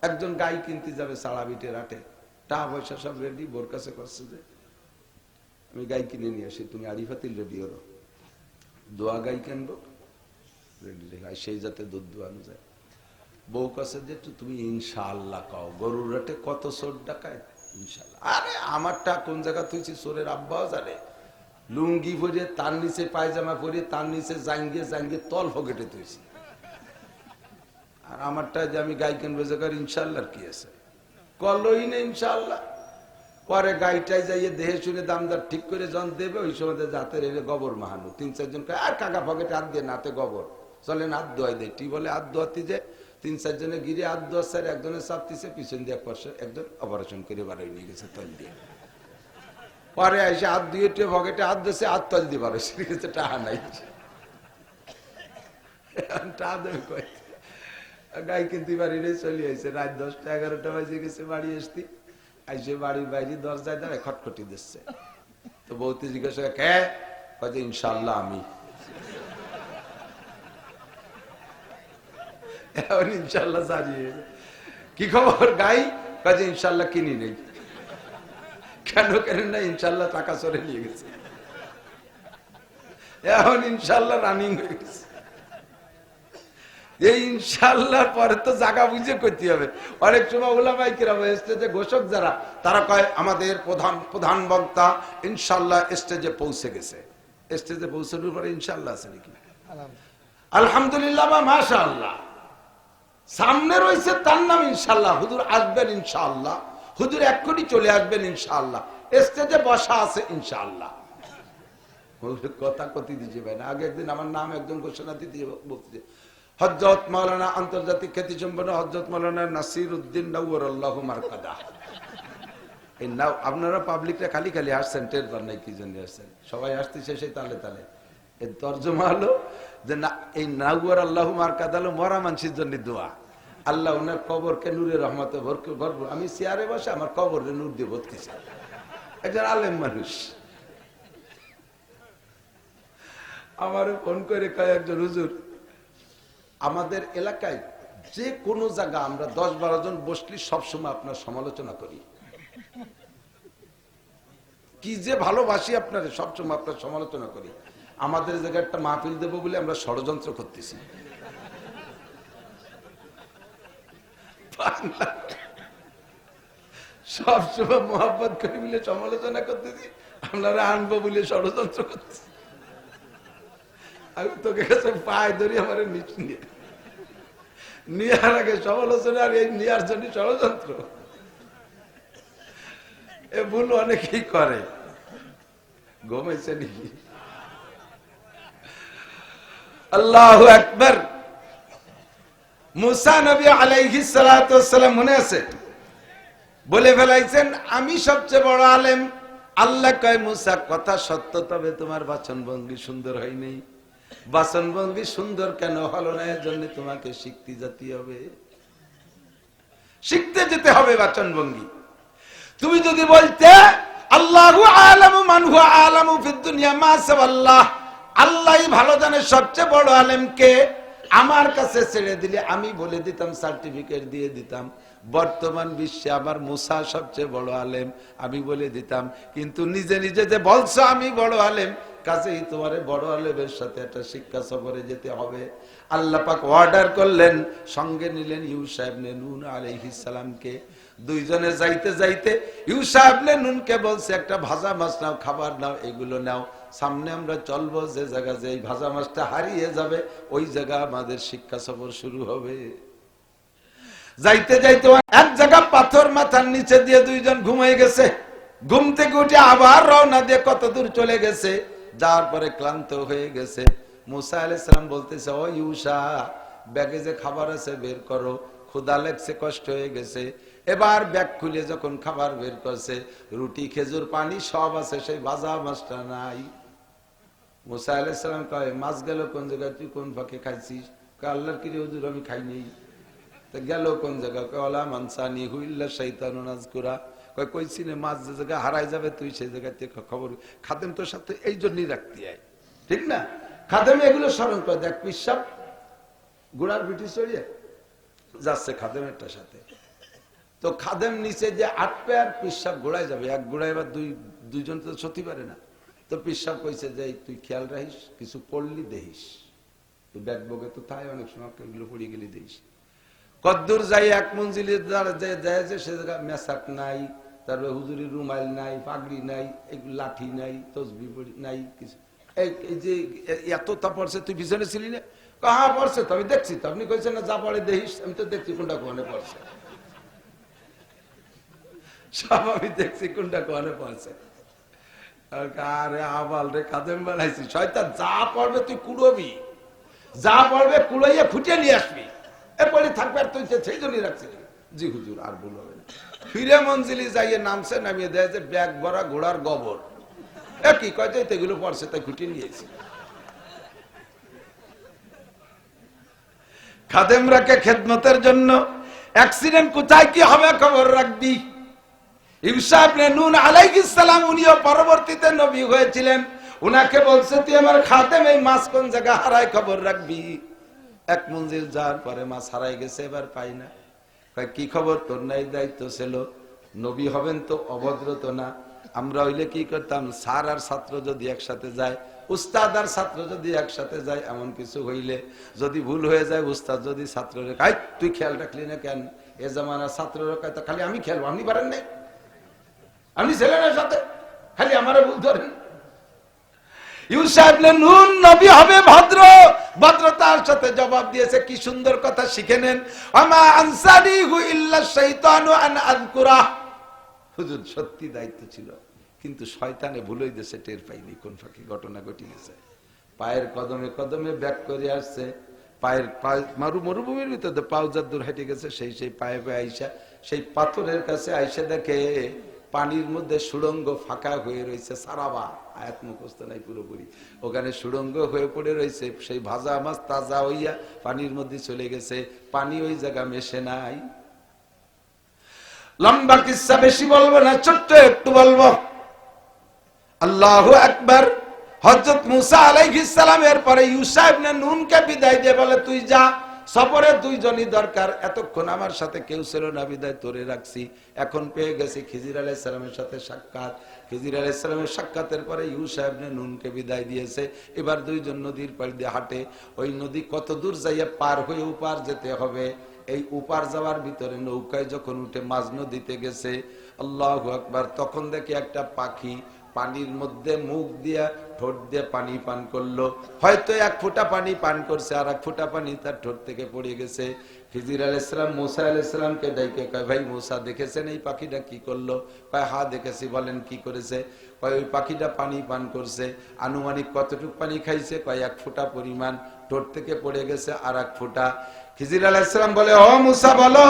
একজন গাই কিনতে যাবে সাড়াবিটের হাটে, টাকা পয়সা সব রেডি, বোর কাছে করছে যে আমি গাই কিনে নিয়ে আসি, তুমি আরিফাতিল রেডি হলো, দোয়া গাই কিনবো রেডি রেখে, সেই যাতে দুধ দোয়ানো যায়। বউ কাছে যে তুমি ইনশাআল্লাহ কও, গরুর হাটে কত চোর ডাকায় ইনশাআল্লাহ। আরে আমারটা কোন জায়গা তুইছি, চোরের আব্বাও জানে, লুঙ্গি পরে তার নিচে পায়জামা পরে তার নিচে জাঙ্গিয়ে জাঙ্গিয়ে তল ফকেটে তুইছি, আর আমারটা যে আমি গাই কিনবো জায়গার ইনশাআল্লাহ কি আছে, কলই না ইনশাআল্লাহ। পরে গাইটাই যাইয়ে দেহে শুনে দামদার ঠিক করে জন দেবে, ওই সময় যাতে রেলে গোবর মাহানো, 3-4 জন আর কাকা পকেটে হাত দিয়ে নাতে গোবর চলেন হাত ধোয়াই দেয়, টি বলে হাত ধোয়াতে যে 3-4 জনে গিরে হাত ধোয়াচ্ছে, আর একজনের চাপতিছে পিছন দিয়ে, একজন অপারেশন করে বাড়ি নিয়ে গেছে তল দিয়ে। পরে এসে হাত দিয়ে পকেটে হাত দিয়েছে, হাত তল দিয়ে বারো গেছে, টাকা নাই, টাকা দেবে কয়। গাই কিনতে বাড়ি চলে আসছে, রাত 10টা-11টা বাজে গেছে, বাড়ি আসতি আইসে বাড়ির বাইরে দরজায় দাঁড়ায় খটখটি দিচ্ছে। তো বউতে জিজ্ঞাসা কে, কাজে ইনশাআল্লাহ আমি। এখন ইনশাআল্লাহ সাজিয়ে, কি খবর গাই, কাজে ইনশাআল্লাহ কিনি নেই। কেন কেন না, ইনশাআল্লাহ টাকা চলে নিয়ে গেছে, এখন ইনশাআল্লাহ রানিং হয়ে গেছে। এই ইনশাআল্লাহর পরে তো জায়গা বুঝে করতে হবে। অনেক সময় ওলামায়ে কিরাম স্টেজে ঘোষক যারা, তারা কয় আমাদের প্রধান বক্তা ইনশাআল্লাহ স্টেজে পৌঁছে গেছে। স্টেজে পৌঁছানোর পরে ইনশাআল্লাহ আছে নাকি? আলহামদুলিল্লাহ বা মাশাআল্লাহ। সামনে রয়েছে তার নাম ইনশাআল্লাহ, হুজুর আসবেন ইনশাআল্লাহ, হুজুর এক্ষুনি চলে আসবেন ইনশাআল্লাহ, স্টেজে বসা আছে ইনশাআল্লাহ। কথা কতি দিছে ভাই না, আগে একদিন আমার নাম একজন ঘোষণা দিতে বলতে, হযরত মাওলানা আন্তর্জাতিক খ্যাতি সম্পন্ন হযরত মাওলানা নাসির উদ্দিন নাওয়ারাল্লাহু মারকাদা। এই নাও আপনারা পাবলিকটা খালি খালি আসছেন, টের পান নাই কি জন্য আসছেন, সবাই আসতেছে সেই তালে তালে। এর তর্জমা হলো যে না, এই নাওয়ারাল্লাহু মারকাদা হলো মরা মানুষের জন্য দোয়া, আল্লাহ ওনার কবরকে নূরে রহমতে ভরপুর। আমি চেয়ারে বসে আমার কবরে নূর দিয়ে ভর্তিছি, একজন আলেম মানুষ। আমার ফোন করে কয় একজন, হুজুর আমাদের এলাকায় যে কোনো জায়গা আমরা 10-12 জন বসলি সবসময় আপনার সমালোচনা করি, কি যে ভালোবাসি আপনার, সবসময় আপনার সমালোচনা করি, আমাদের জায়গায় একটা মাহফিল দেবো বলে আমরা ষড়যন্ত্র করতেছি। সবসময় মোহাব্বত করি বলে সমালোচনা করতেছি, আপনারা আনবো বলে ষড়যন্ত্র করতেছি। আমি তোকে কাছে পায়ে ধরি, আমার নিচে নিয়ে নেওয়ার আগে সমালোচনা, আর এই নেওয়ার জন্য ষড়যন্ত্র। এ ভুল অনেকেই করে। ঘুমাইছে নাকি? আল্লাহু আকবার। মুসা নবী আলাইহিস সালাতু ওয়াস সালাম মনে আছে, বলে ফেলাইছেন আমি সবচেয়ে বড় আলেম। আল্লাহ কয় মুসা কথা সত্য, তবে তোমার বাচন ভঙ্গি সুন্দর হয় নাই। বাচন ভঙ্গি সুন্দর কেন হলো না, এর জন্য তোমাকে শিখতে যেতে হবে, শিখতে যেতে হবে বাচন ভঙ্গি। তুমি যদি বলতে আল্লাহু আলামু মান হুয়া আলামু ফিদ দুনিয়া মা সাল্লাহ, আল্লাহই ভালো জানে সবচেয়ে বড় আলেম কে, আমার কাছে ছেড়ে দিলে আমি বলে দিতাম, সার্টিফিকেট দিয়ে দিতাম বর্তমান বিশ্বে আমার মুসা সবচেয়ে বড় আলেম, আমি বলে দিতাম। কিন্তু নিজে নিজে যে বলছো আমি বড় আলেম, কাজেই তোমার বড় আলেমের সাথে একটা শিক্ষা সফরে যেতে হবে। আল্লাহ পাক অর্ডার করলেন, সঙ্গে নিলেন ইউসা ইবনে নুন আলাইহিস সালামকে। দুইজনে যাইতে যাইতে ইউসা ইবনে নুনকে বলছে একটা ভাজা মাছ নাও, খাবার নাও, এগুলো নাও, সামনে আমরা চলবো, যে জায়গা যে ভাজা মাছটা হারিয়ে যাবে ওই জায়গা আমাদের শিক্ষা সফর শুরু হবে। যাইতে যাইতে এক জায়গা পাথর মাথার নিচে দিয়ে দুইজন ঘুমিয়ে গেছে। ঘুম থেকে উঠে আবার রওনা দিয়ে কত দূর চলে গেছে, যাওয়ার পরে ক্লান্ত হয়ে গেছে। মুসা আলাইহিস সালাম বলতেছে, ও ইউসা, ব্যাগে যে খাবার আছে বের করো, ক্ষুধা লাগছে, কষ্ট হয়ে গেছে। এবার ব্যাগ খুলে যখন খাবার বের করছে, রুটি খেজুর পানি সব আছে, সেই ভাজা মাছটা নাই। মুসা আলাইহিস সালাম কয় মাছ গেল কোন জায়গায়, তুই কোন ফাঁকে খাইছিস? আল্লাহর কি হুজুর আমি খাই নেই। গেল কোন জায়গা? ওলা মানসানি হুইল্লা শাইতানুন আযকুরা। কয় কইছি না মাছ যে জায়গা হারাই যাবে তুই সেই জায়গা থেকে খবর, খাদেম তোর সাথে এই জন্যই রাখতে হয়, ঠিক না? খাদেম এগুলো স্মরণ করে, দেখ পিসাব গোড়ার বিটি চড়িয়ে যাচ্ছে খাদেমেরটার সাথে, তো খাদেম নিচে যে আটপে আর পিসাব ঘোড়ায় যাবে, এক ঘোড়ায় এবার দুইজন তো সত্যি পারে না। তো পিসাব কইছে যে তুই খেয়াল রাখিস, কিছু পড়লি দেখিস, তুই ব্যাগ বগে তো তাই অনেক সময় এগুলো পড়ে গেলি দেখিস। কদ্দুর যাই এক মঞ্জিলের যে সে জায়গা মেসাক নাই, তারপরে হুজুরি রুমাইল নাই, পাগড়ি নাই, এগুলো লাঠি নাই, তসবি নাই কিছু। এই যে এতটা পড়ছে, তুই পিছনে ছিলি না? হ্যাঁ পড়ছে তো, আমি দেখছি তো। আপনি কইছেন না যা পড়ে দেখিস, আমি তো দেখছি কোনটা কোনে পড়ছে, সব আমি দেখছি কোনটা কোনে পড়ছে। আরে আবাল রে, খাদেম বানাইছি, শয়তান যা পড়বে তুই কুড়বি, যা পড়বে কুড়াইয়া খুঁটিয়ে নিয়ে আসবি, এরপরে থাকবে। আর তুই সেই জন্যই রাখছিলি। জি হুজুর আর বলবেন। ফিরে মঞ্জিলি যাইয়ে নামছে, নামিয়ে দেয় যে ব্যাগ ভরা ঘোড়ার গোবর। কি কয় যে এগুলো পড়ছে তাই খুঁটিয়ে নিয়েছি। খাদেমরাকে খেদমতের জন্য অ্যাক্সিডেন্ট কোথায় কি হবে খবর রাখবি। ঈসা ইবনে নূন আলাইহিস সালাম উনিও পরবর্তীতে নবী হয়েছিলেন। উনাকে বলছে তুই আমার খাদেম, এই মাছ কোন জায়গা হারায় খবর রাখবি। এক মঞ্জিল যাওয়ার পরে মাছ হারাই গেছে, এবার পাই না। কি খবর, তোর নাই দায়িত্ব ছিল, নবী হবেন তো অভদ্র তো না। আমরা হইলে কি করতাম, স্যার আর ছাত্র যদি একসাথে যায়, উস্তাদ আর ছাত্র যদি একসাথে যায়, এমন কিছু হইলে যদি ভুল হয়ে যায়, উস্তাদ যদি ছাত্ররে কাই তুই খেয়াল রাখলি না কেন, এ জামানার ছাত্ররা কয় তো খালি আমি খেলবো, আপনি পারেন নাই, আপনি ছেলের সাথে খালি আমারে ভুল ধরেন। ঈসা ইবনে নূন নবী হবে ভদ্র, ভদ্রতার সাথে জবাব দিয়েছে। কি সুন্দর কথা, শিখে নেন। আমা আনসারিহু ইল্লা শাইতানু আন আযকুরা। হুজুর সত্যি দায়িত্ব ছিল, কিন্তু শয়তানে ভুলে গেছে, টের পাইনি কোন ফাঁকি ঘটনা ঘটে গেছে। পায়ের কদমে কদমে ব্যাক করে আসছে, পায়ের মরুভূমির ভিতরে পাও যদ্দূর হেঁটে গেছে, সেই পায়ে পায়ে আইসা সেই পাথরের কাছে আইসা দেখে পানির মধ্যে সুড়ঙ্গ ফাঁকা হয়ে রয়েছে। সারাবা আয়াত মুখস্থ নাই পুরোপুরি, ওখানে সুড়ঙ্গ হয়ে পড়ে রয়েছে। সেই ভাজা মাছ তাজা হইয়া পানির মধ্যে চলে গেছে, পানি ওই জায়গা মেশে নাই। লম্বা কিসসা বেশি বলবো না, ছোট্ট একটু বলবো। আল্লাহু আকবার। হযরত মুসা আলাইহিস সালামের পরে ঈসা ইবনে নূনকে বিদায় দিয়ে বলে তুই যা, সফরে দুইজনই দরকার, এতক্ষণ আমার সাথে কেউ ছিল না বিদায় তোরে রাখছি, এখন পেয়ে গেছি খিজির আলাইহিস সালামের সাথে সাক্ষাৎ। খিজির আলাইহিস সালামের সাক্ষাতের পরে ঈসা ইবনে নূনকে বিদায় দিয়েছে। এবার দুইজন নদীর পাড় দিয়ে হাঁটে। ওই নদী কত দূর যাইয়া পার হয়ে উপার যেতে হবে। এই উপার যাওয়ার ভিতরে নৌকায় যখন উঠে মাঝ নদীতে গেছে, আল্লাহু আকবার, তখন দেখে একটা পাখি পানির মধ্যে মুখ দিয়া ঠোঁট দিয়ে পানি পান করলো। হয়তো এক ফোঁটা পানি পান করছে, আর এক ফোঁটা পানি তার ঠোঁট থেকে পড়ে গেছে। খিজির আলাইহিস সালাম মুসা আলাইহিস সালামকে ডাইকে কয়, ভাই মুসা দেখেছেন এই পাখিটা কি করলো? কয় হ্যাঁ দেখেছি। বলেন কি করেছে? কয় ওই পাখিটা পানি পান করছে। আনুমানিক কতটুকু পানি খাইছে? কয় এক ফোঁটা পরিমাণ, ঠোঁট থেকে পড়ে গেছে আর এক ফোঁটা। খিজির আলাইহিস সালাম বলে, ও মুসা বলো,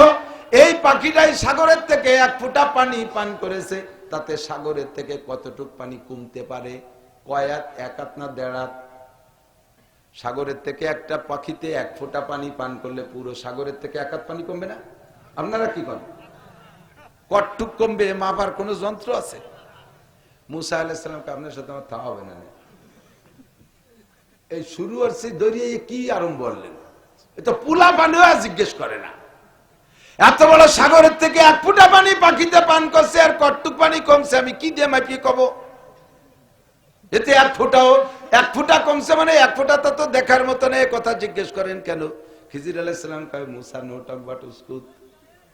এই পাখিটাই সাগরের থেকে এক ফোঁটা পানি পান করেছে, তাতে সাগরের থেকে কতটুক পানি কমতে পারে? কয়াত, এক হাত না দেড় হাত? সাগরের থেকে একটা পাখিতে এক ফোঁটা পানি পান করলে পুরো সাগরের থেকে এক হাত পানি কমবে না? আপনারা কি করেন? কতটুক কমবে মাপার কোন যন্ত্র আছে? মুসা আলাইহিস সালামকে আপনার সাথে আমার তা হবে না। এই শুরু হচ্ছে দরিয়ে কি আরম্ভ বললেন, এটা পুলা পানিও জিজ্ঞেস করে না। এত বড় সাগরের থেকে এক ফোঁটা পানি পাখিতে পান করছে, আর কতটুক পানি কমছে আমি কি দিয়ে মাপিয়ে কব? এতে এক ফোঁটা কমছে, মানে এক ফোঁটা তো দেখার মতো নেই, কথা জিজ্ঞেস করেন কেন? খিজির আলাইহিস সালাম কয়, মুসা নো টক বাট উস্কুত,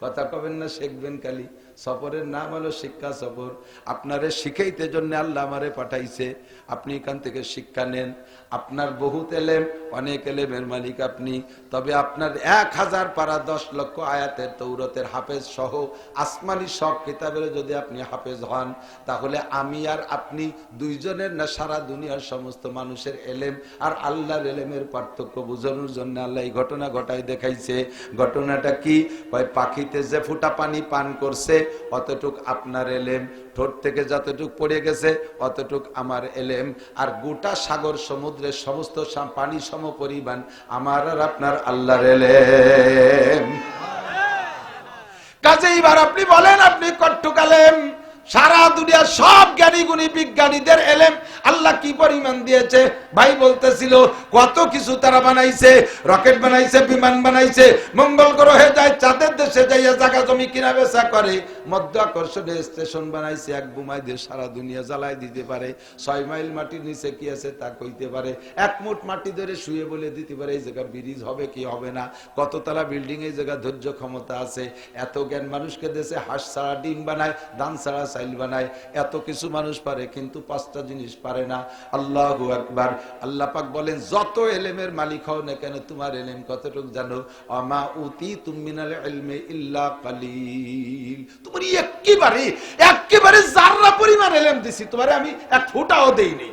কথা কবেন না, শিখবেন খালি। সফরের নাম হলো শিক্ষা সফর। আপনারে শিখাইতে জন্য আল্লাহ আমারে পাঠাইছে, আপনি এখান থেকে শিক্ষা নেন। আপনার বহুত এলেম, অনেক এলেমের মালিক আপনি, তবে আপনার 1000 পারা 10 লক্ষ আয়াতের তৌরাতের হাফেজ সহ আসমানি সব কিতাবের যদি আপনি হাফেজ হন, তাহলে আমি আর আপনি দুইজনের না সারা দুনিয়ার সমস্ত মানুষের এলেম আর আল্লাহর এলেমের পার্থক্য বোঝানোর জন্য আল্লাহ এই ঘটনা ঘটাই দেখাইছে। ঘটনাটা কি? পাখিতে যে ফোঁটা পানি পান করছে অতটুক আপনার এলেম, ঠোঁট থেকে যতটুক পড়ে গেছে অতটুক আমার এলেম, আর গোটা সাগর সমুদ্রের সমস্ত পানি সম পরিমাণ আমার আর আপনার আল্লাহর এলেম। কাজে এবার আপনি বলেন আপনি কতটুক আলেম? সারা দুনিয়া সব জ্ঞানী গুণী বিজ্ঞানীদের এলেম আল্লাহ কি পরিমাণ দিয়েছে। ভাই বলতেছিল কত কিছু তারা বানাইছে, রকেট বানাইছে, বিমান বানাইছে, মঙ্গল গ্রহে যায়, চাঁদের দেশে যাইয়া জায়গা জমি কিনা বেচা করে, মধ্য আকর্ষণে স্টেশন বানাইছে, এক বোমায় দিয়ে সারা দুনিয়া জ্বালাই দিতে পারে, 6 মাইল মাটির নিচে কি আছে তা কইতে পারে, এক মুঠ মাটি ধরে শুয়ে বলে দিতে পারে এই জায়গা ব্রিজ হবে কি হবে না, কততলা বিল্ডিং এই জায়গা ধৈর্য ক্ষমতা আছে। এত জ্ঞান মানুষকে দেশে হাঁস ছাড়া ডিম বানায়, ধান ছাড়া চাইল বানায়, এত কিছু মানুষ পারে, কিন্তু 5টা জিনিস পারে না। আল্লাহু আকবার। আল্লাহ পাক বলেন যত এলেমের মালিক হও না কেন, তোমার এলেম কতটুকু জানো? আমা উতিতুম মিনাল ইলমি ইল্লা কালিল। তোমার একেবারে জাররা পরিমাণ এলেম দিছি, তোমারে আমি এক ফোঁটাও দেইনি।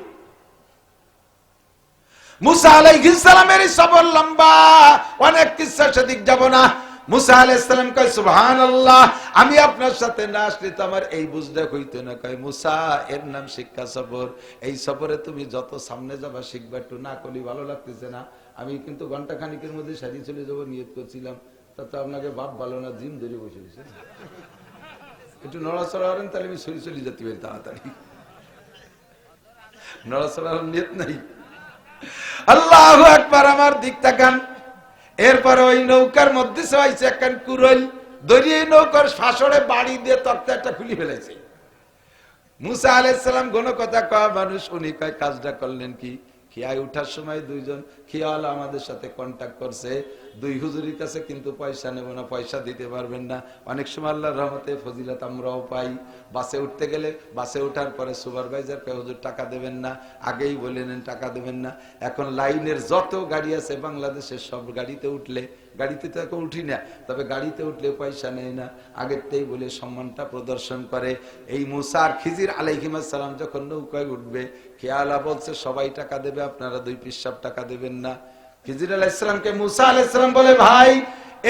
মুসা আলাইহিস সালামের সবর লম্বা, অনেক কিসসা সেদিক যাব না। মুসা আলাইহিস সালাম কয় সুবহানাল্লাহ, আমি আপনার সাথে না আসলে তো আমার এই বুঝতে হইতো না। কয় মুসা, এর নাম শিক্ষা সফর, এই সফরে তুমি যত সামনে যাবা শিখবা, একটু না করলে ভালো লাগতেছে না। আমি কিন্তু ঘন্টা খানিকের মধ্যে সারি চলে যাবো নিয়ত করছিলাম, তা তো আপনাকে বাপ ভালো না, জিম ধরে বসে রয়েছে, একটু নড়াচড়া করেন তাহলে আমি সরি চলে যেতে পারি তাড়াতাড়ি, নড়াচড়া নিয়ত নাই। আল্লাহু আকবার। আমার দিক তাকান। এরপর ওই নৌকার মধ্যে সবাইছে একখান কুরল দরিয়ে নৌকার ফাঁসড়ে বাড়ি দিয়ে তক্তা একটা খুলে ফেলেছে। মুসা আলাইহিস সালাম কোনো কথা কয় মানুষ, উনি কয় কাজটা করলেন কি? খিয়ায় উঠার সময় 2জন খিয়াওয়ালা আমাদের সাথে কন্ট্যাক্ট করছে, 2 হুজুরের কাছে কিন্তু পয়সা নেব না, পয়সা দিতে পারবেন না। অনেক সময় আল্লাহর রহমতে ফজিলত আমরাও পাই। বাসে উঠতে গেলে বাসে ওঠার পরে সুপারভাইজার কয় হুজুর টাকা দেবেন না, আগেই বলে নেন টাকা দেবেন না। এখন লাইনের যত গাড়ি আছে বাংলাদেশের সব গাড়িতে উঠলে, গাড়িতে তো এখন উঠি না, তবে গাড়িতে উঠলে পয়সা নেয় না, আগেরটাই বলে সম্মানটা প্রদর্শন করে। এই মুসা আর খিজির আলাইহিস সালাম যখন নৌকায় উঠবে, খেয়ালা বলছে সবাই টাকা দেবে, আপনারা 2 পিসাব টাকা দেবেন না। খিজির আলাইহিস সালামকে মুসা আলাইহিস সালাম বলে, ভাই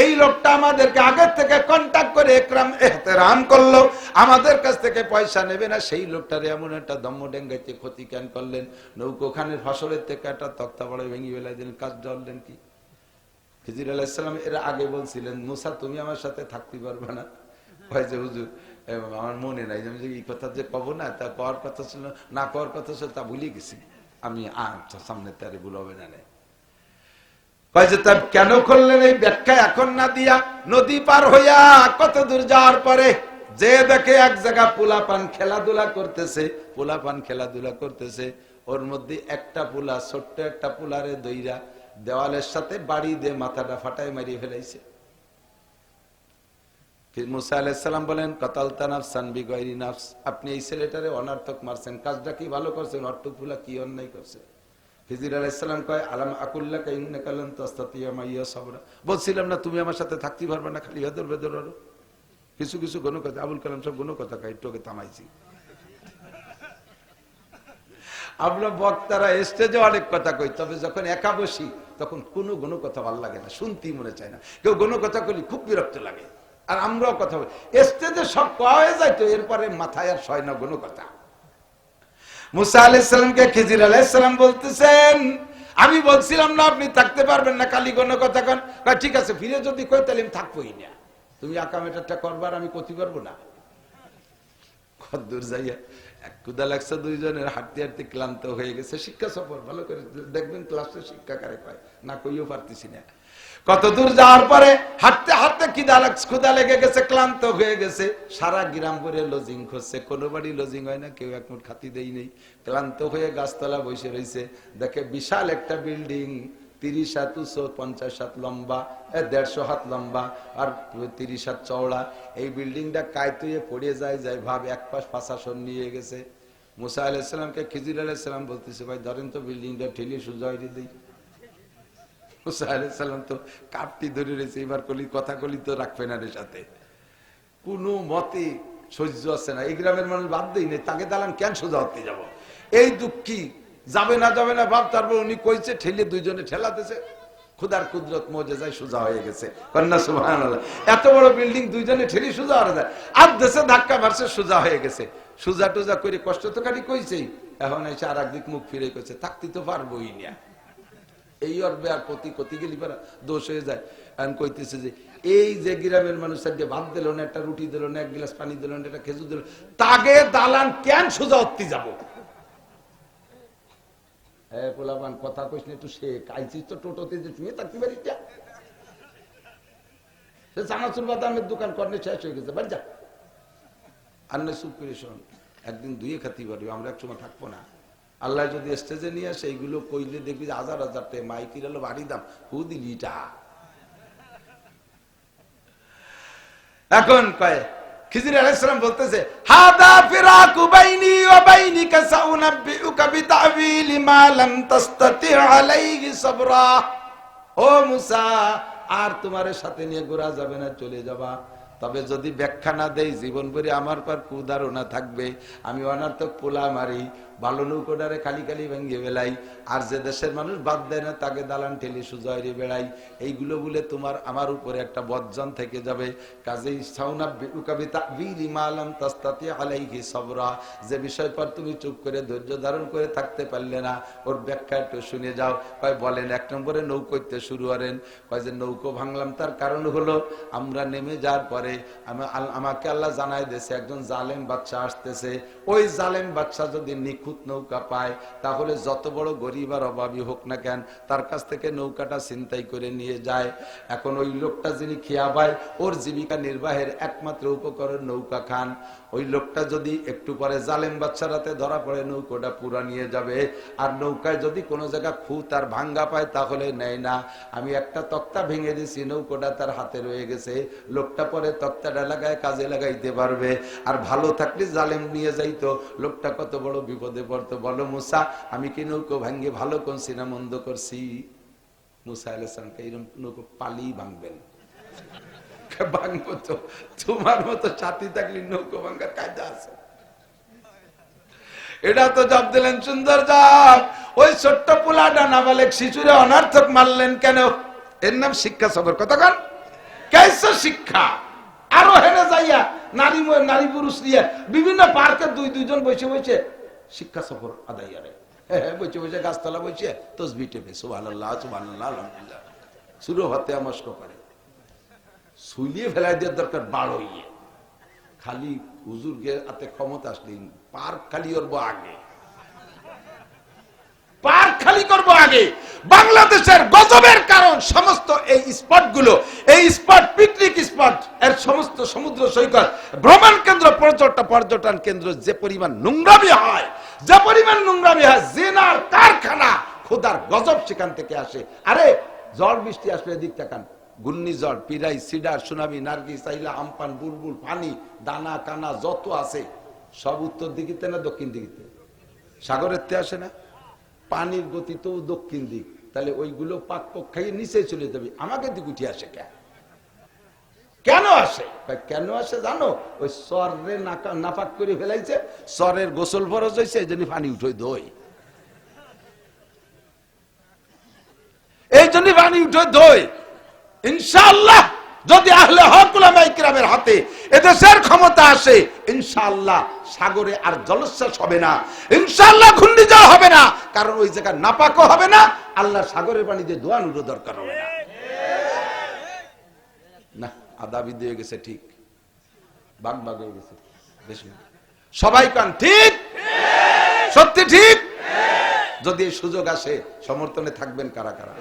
এই লোকটা আমাদেরকে আগের থেকে কন্টাক্ট করে একরাম এহতেরাম করলো, আমাদের কাছ থেকে পয়সা নেবে না, সেই লোকটারে এমন একটা দম্ম ডেঙ্গাইতে ক্ষতি কেন করলেন? নৌকোখানের ফসলের থেকে একটা তক্তা বড় ভেঙে ফেলাই দিলেন, কাজ ধরলেন কি? খিজির আলাইহিস সালাম এর আগে বলছিলেন মুসা তুমি আমার সাথে থাকতে পারবে না। কয় যে হুজুর আমার মনে নাই, আমি যে এই কথা যে কব না, তা কওয়ার কথা ছিল না, কওয়ার কথা ছিল তা ভুলে গেছি আমি। আচ্ছা সামনে তারে ভুল হবে না। কয় যে তা কেন করলেন এই ব্যাখ্যা এখন না দিয়া, নদী পার হইয়া কত দূর যাওয়ার পরে যে দেখে এক জায়গা পোলাপান খেলাধুলা করতেছে, ওর মধ্যে একটা পোলা, ছোট্ট একটা পোলারে দইরা দেওয়ালের সাথে বাড়ি দিয়ে মাথাটা ফাটায় মারিয়ে ফেলাইছে। মুসা আলাইহিস সালাম বলেন কাতালতা নাফসান বিগাইরি নাফস, আপনি এই ছেলেটারে অনার্থক মারছেন, কাজটা কি ভালো করছেন? অট্টুফুলা কি অন্যায় করছে? খিজির আলাইহিস সালাম কয় আলাম আকুল্লাকা ইন্নাকা লান তাস্তাতিয়া মাইয়া সাবরা, বলছিলাম না তুমি আমার সাথে থাকতে পারবে না, খালি হেদর বেদর আরো কিছু কিছু গণ কথা, আবুল কালাম সব গণ কথা কয়, টোকে থামাইছি। আমরা বক্তারা স্টেজে অনেক কথা কই, তবে যখন একা বসি তখন কোনো গণ কথা ভালো লাগে না, শুনতেই মনে চায় না। কেউ গণ কথা করি খুব বিরক্ত লাগে, আর আমরাও কথা বলি স্টেজে সব কয়ে যায়, তো এরপরে মাথায় আর সয় না গণ কথা। মুসা আলাইহিস সালামকে খিজির আলাইহিস সালাম বলতেছেন আমি বলছিলাম না আপনি থাকতে পারবেন না, খালি গণ কথা কন। ঠিক আছে ফিরে যদি কই তাহলে আমি থাকবোই না, তুমি আকামেটারটা করবার আমি করতে পারবো না। কদ্দূর যাইয়া ক্ষুধা লাগছে, 2 জনের হাঁটতে হাঁটতে ক্লান্ত হয়ে গেছে। শিক্ষা সফর ভালো করে দেখবেন, ক্লাসে শিক্ষা কারে কয় না, কইও পারতেছি না। কত দূর যাওয়ার পরে হাঁটতে হাঁটতে ক্ষুধা লেগে গেছে, ক্লান্ত হয়ে গেছে, সারা গ্রাম ভরে লজিং খুঁজছে, কোনো বাড়ি লজিং হয় না, কেউ এক মুঠ খাতি দেই নেই। ক্লান্ত হয়ে গাছতলা বসে রয়েছে, দেখে বিশাল একটা বিল্ডিং, 30 হাত উঁচু, 50 হাত লম্বা, 150 হাত লম্বা আর 30 হাত চওড়া। এই বিল্ডিংটা কায়তুয়ে পড়ে যায়, ভাব এক পাশ ফাঁসাসন নিয়ে গেছে। মুসা আলাইহিস সালামকে খিজির আলাইহিস সালাম বলতেছে ভাই ধরেন তো বিল্ডিংটা ঠেলে সোজা হয়ে দিই। মুসা আলাইহিস সালাম তো কাপটি ধরে রয়েছে, এবার কথা কলি তো রাখবে না রে সাথে, কোনো মতে সহ্য আছে না। এই গ্রামের মানুষ বাদ দেই নেই, তাকে দালান কেন সোজা হতে যাব, এই দুঃখী যাবে না ভাব। তারপর উনি কইছে ঠেলে, 2 জনে ঠেলাতেছে, খুদার কুদরত মজেজায় সোজা হয়ে গেছে। কন্যা সুবহানাল্লাহ, এত বড় বিল্ডিং 2 জনে ঠেলে সোজা হয়ে যায়, আর দেশে ধাক্কা মারছে সোজা হয়ে গেছে। সোজা টোজা করে কষ্ট তো কাটি কইছেই, এখন এসে আর একদিক মুখ ফিরে কইছে থাকতে তো পারবোই না। এই অর্বে আর প্রতি গেলি পারা দোষ হয়ে যায়। এখন কইতেছে যে এই যে গ্রামের মানুষ আজকে ভাত দিল না, একটা রুটি দিল না, এক গ্লাস পানি দিল না, একটা খেজুর দিল, তাগে দালান কেন সোজা উঠতে যাবো? পোলাপান কথা কইস না, একটু শেখ আইছিস তো টোটোতে যে শুয়ে থাকতে পারিস না। সে চানাচুর বাদামের দোকান কর্নে শেষ হয়ে গেছে, বাড়ি যা। আর না চুপ করে শোন, একদিন দুইয়ে খাতি পারবি, আমরা এক সময় থাকবো না। আল্লাহ যদি স্টেজে নিয়ে আসে এইগুলো কইলে দেখবি হাজার হাজার টাকা মাইকির হলো বাড়ি দাম হু দিলিটা। এখন কয় খিজির আলাইহিস সালাম বলতেছে, হাদা ফিরাকু বাইনি ওয়া বাইনিকা সাউনাব্বিউকা বিতা'বিলি মা লাম তাসতাতি আলাইহি সাবরা। ও মুসা, আর তোমার সাথে নিয়ে ঘোরা যাবে না, চলে যাবা। তবে যদি ব্যাখ্যা না দেই জীবন ভরে আমার পর কুদারণা থাকবে। আমি অনার্থক পোলা মারি, ভালো নৌকোটারে খালি খালি ভেঙে বেলাই, আর যে দেশের মানুষ বাদ দেয় না তাকে দালান ঠেলে সুজয়রে বেড়াই। এইগুলো বলে তোমার আমার উপরে একটা বজ্জান থেকে যাবে। কাজেই যে বিষয় পর তুমি চুপ করে ধৈর্য ধারণ করে থাকতে পারলে না, ওর ব্যাখ্যা একটু শুনে যাও। কয় বলেন। এক নম্বরে নৌকোতে শুরু করেন। কয় যে নৌকো ভাঙলাম তার কারণ হলো আমরা নেমে যাওয়ার পরে আমাকে আল্লাহ জানাই দিয়েছে একজন জালেম বাদশা আসতেছে। ওই জালেম বাদশা যদি নিখুঁত নৌকা পায় তাহলে যত বড় গরিব আর অভাবী হোক না কেন তার কাছ থেকে নৌকাটা ছিনতাই করে নিয়ে যায়। এখন ওই লোকটা যিনি খেয়া পায়, ওর জীবিকা নির্বাহের একমাত্র উপকরণ নৌকা খান। ওই লোকটা যদি একটু পরে জালেম বাদশার হাতে ধরা পড়ে নৌকাটা পুরা নিয়ে যাবে। আর নৌকায় যদি কোনো জায়গা খুঁত আর ভাঙ্গা পায় তাহলে নেয় না। আমি একটা তক্তা ভেঙে দিছি, নৌকাটা তার হাতে রয়ে গেছে, লোকটা পরে তক্তাটা লাগায় কাজে লাগাইতে পারবে। আর ভালো থাকলে জালেম নিয়ে যাইতো, লোকটা কত বড় বিপদে পড়তো। বলো মুসা, আমি কি নৌকো ভাঙ্গে ভালো করছি না মন্দ করছি? মুসা আলাইহিস সালামকে এরকম নৌকো পালি ভাঙবেন? ভাঙবো তো, তোমার মতো সাথী থাকলে নৌকো ভাঙ্গার কায়দা আছে? এটা তো জব দিলেন সুন্দর জব। ওই ছোট্ট পোলাটা নাবালেক শিশুরে অনার্থক মারলেন কেন? এর নাম শিক্ষা সফর। কতক্ষণ কেসে শিক্ষা? আরো হেনে যাইয়া নারী পুরুষ নিয়ে বিভিন্ন পার্কে দুইজন বসে বসে শিক্ষা সফর আদায় করে। বসে বসে গাছতলা বসে তসবিহ টেপে সুবহানাল্লাহ সুবহানাল্লাহ আলহামদুলিল্লাহ শুরু হতে মস্ক করে। শুলিয়ে ফেলাই দেওয়ার দরকার বাড়ো ইয়ে। খালি হুজুরকে হাতে ক্ষমতা আসলেন পার্ক খালি করবো আগে, পার্ক খালি করবো আগে। বাংলাদেশের গজবের কারণ সমস্ত এই স্পট গুলো, এই স্পট পিকনিক স্পট এর সমস্ত সমুদ্র সৈকত ভ্রমণ কেন্দ্র পর্যটন কেন্দ্র যে পরিমাণ নোংরামি হয়, যে পরিমাণ নোংরামি হয়, জিনার কারখানা, খোদার গজব সেখান থেকে আসে। আরে ঝড় বৃষ্টি আসলে এদিক তাকান, ঘূর্ণিঝড়, পিরাই, সিডার, সুনামি, নার্গিস, সাইলা, আমপান, বুলবুল, পানি, দানা কানা যত আছে সব উত্তর দিকে না দক্ষিণ দিকে? সাগরের তে আসে না? পানির গতি তো দক্ষিণ দিক, তাহলে ওইগুলো পাক পক খাইয়ে নিচে চলে যাবে। আমাকে দিক উঠে আসে কেন আসে? কেন আসে জানো? ওই সরের নাপাক করে ফেলাইছে, সরের গোসল ফরজ হয়েছে, এই জন্য পানি উঠে দই, এই জন্য পানি উঠে দই। ইনশাআল্লাহ যদি আহলে হক উলামায়ে কিরামের হাতে এদেশের ক্ষমতা আসে, ইনশাআল্লাহ সাগরে আর জলোচ্ছ্বাস হবে না, ইনশাআল্লাহ ঘূর্ণিঝড় হবে না। কারণ ওই জায়গা নাপাকও হবে না, আল্লাহ সাগরের পানি দিয়ে দোয়ানুরও দরকার হবে না। না আদাবি দিয়ে গেছে, ঠিক বাগ হয়ে গেছে বেশি। সবাই কান ঠিক, সত্যি ঠিক। যদি এই সুযোগ আসে সমর্থনে থাকবেন কারা কারা?